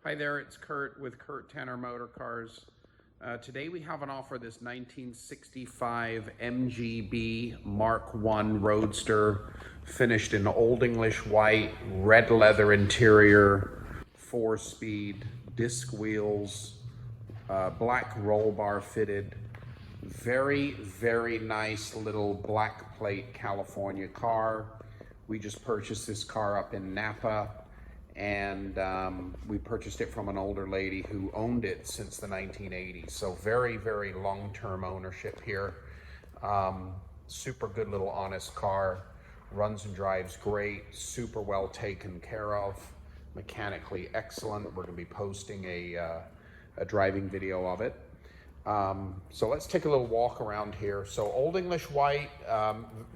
Hi there, it's Kurt with Kurt Tanner Motor Cars. Today we have an offer this 1965 MGB Mark 1 Roadster, finished in Old English white, red leather interior, 4-speed, disc wheels, black roll bar fitted. Very, very nice little black plate California car. We just purchased this car up in Napa, and we purchased it from an older lady who owned it since the 1980s. So very, very long-term ownership here. Super good little honest car. Runs and drives great, super well taken care of, mechanically excellent. We're gonna be posting a driving video of it. So let's take a little walk around here. So Old English white,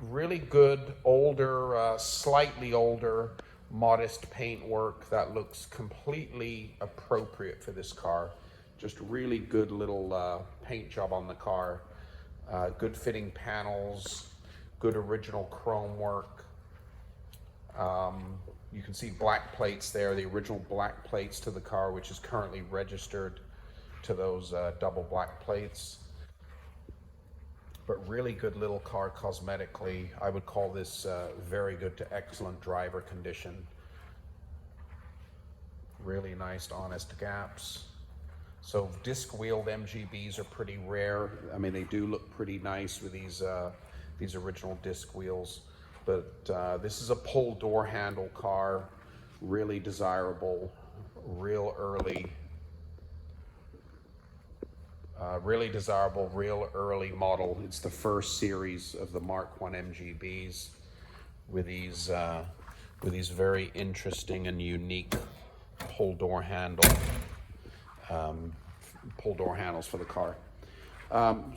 really good, older, slightly older, modest paint work that looks completely appropriate for this car. Just really good little paint job on the car. Good fitting panels, good original chrome work. You can see black plates there, the original black plates to the car, which is currently registered to those double black plates. But really good little car cosmetically. I would call this very good to excellent driver condition. Really nice, honest gaps. So disc wheeled MGBs are pretty rare. I mean, they do look pretty nice with these original disc wheels. But this is a pull door handle car, really desirable, real early. Really desirable, real early model. It's the first series of the Mark 1 MGBs with these very interesting and unique pull door handles for the car.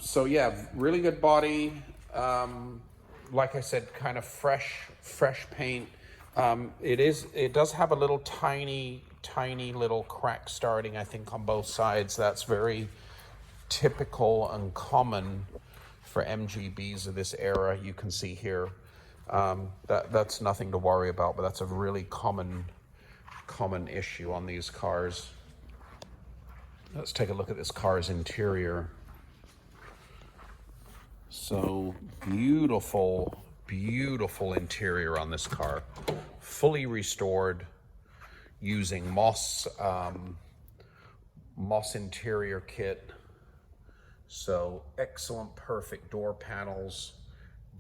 So yeah, really good body. Like I said, kind of fresh paint. It does have a little tiny little crack starting, I think, on both sides. That's very typical and common for MGBs of this era. You can see here, that's nothing to worry about, but that's a really common issue on these cars. Let's take a look at this car's interior. So beautiful interior on this car, fully restored using moss interior kit. So excellent, perfect door panels,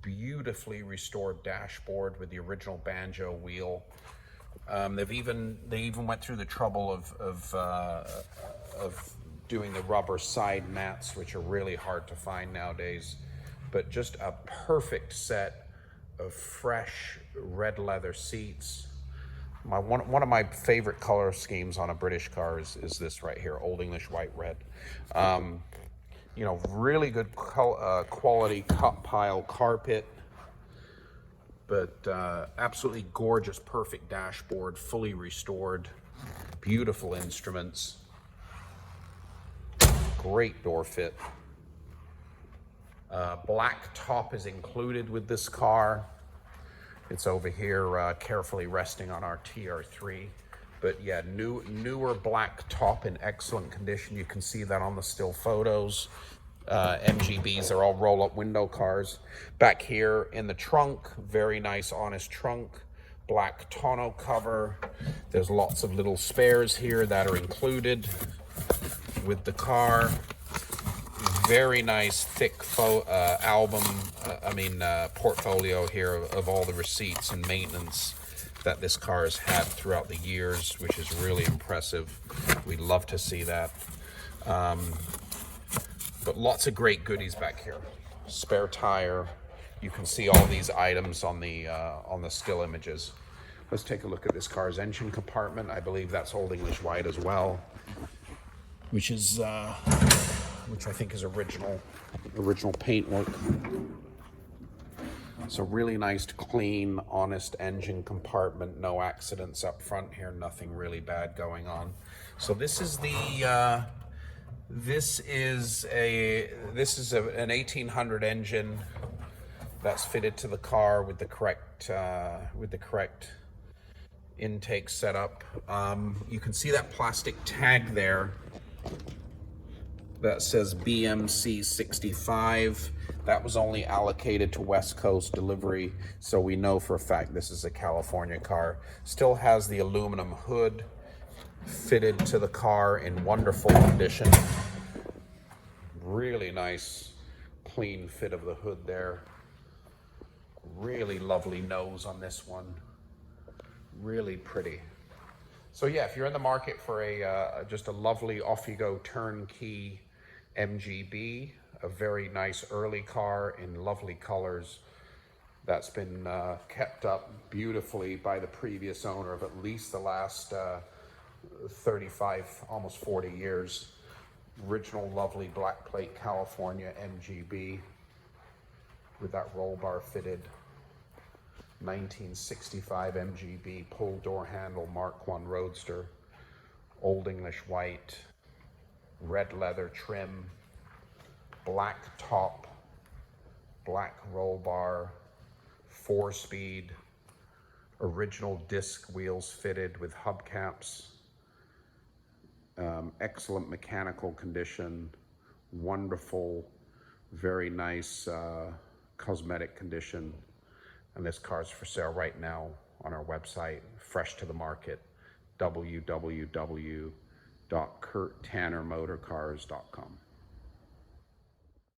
beautifully restored dashboard with the original banjo wheel. They even went through the trouble of doing the rubber side mats, which are really hard to find nowadays. But just a perfect set of fresh red leather seats. One of my favorite color schemes on a British car is this right here, Old English white red. You know, really good quality cut pile carpet, but absolutely gorgeous, perfect dashboard, fully restored, beautiful instruments, great door fit. Black top is included with this car. It's over here carefully resting on our TR3. But yeah, newer black top in excellent condition. You can see that on the still photos. MGBs are all roll-up window cars. Back here in the trunk, very nice, honest trunk. Black tonneau cover. There's lots of little spares here that are included with the car. Very nice, thick portfolio here of all the receipts and maintenance that this car has had throughout the years, which is really impressive. We'd love to see that. But lots of great goodies back here. Spare tire. You can see all these items on the still images. Let's take a look at this car's engine compartment. I believe that's Old English white as well, which I think is original paintwork. So really nice, clean, honest engine compartment. No accidents up front here. Nothing really bad going on. So this is an 1800 engine that's fitted to the car with the correct intake setup. You can see that plastic tag there that says BMC 65. That was only allocated to West Coast delivery, so we know for a fact this is a California car. Still has the aluminum hood fitted to the car in wonderful condition. Really nice, clean fit of the hood there. Really lovely nose on this one. Really pretty. So yeah, if you're in the market for just a lovely off-you-go turnkey MGB, a very nice early car in lovely colors that's been kept up beautifully by the previous owner of at least the last 35, almost 40 years. Original lovely black plate California MGB with that roll bar fitted. 1965 MGB pull door handle Mark 1 Roadster, Old English white, red leather trim, black top, black roll bar, 4-speed, original disc wheels fitted with hubcaps, excellent mechanical condition, wonderful, very nice cosmetic condition. And this car's for sale right now on our website, fresh to the market, www.kurttannermotorcars.com.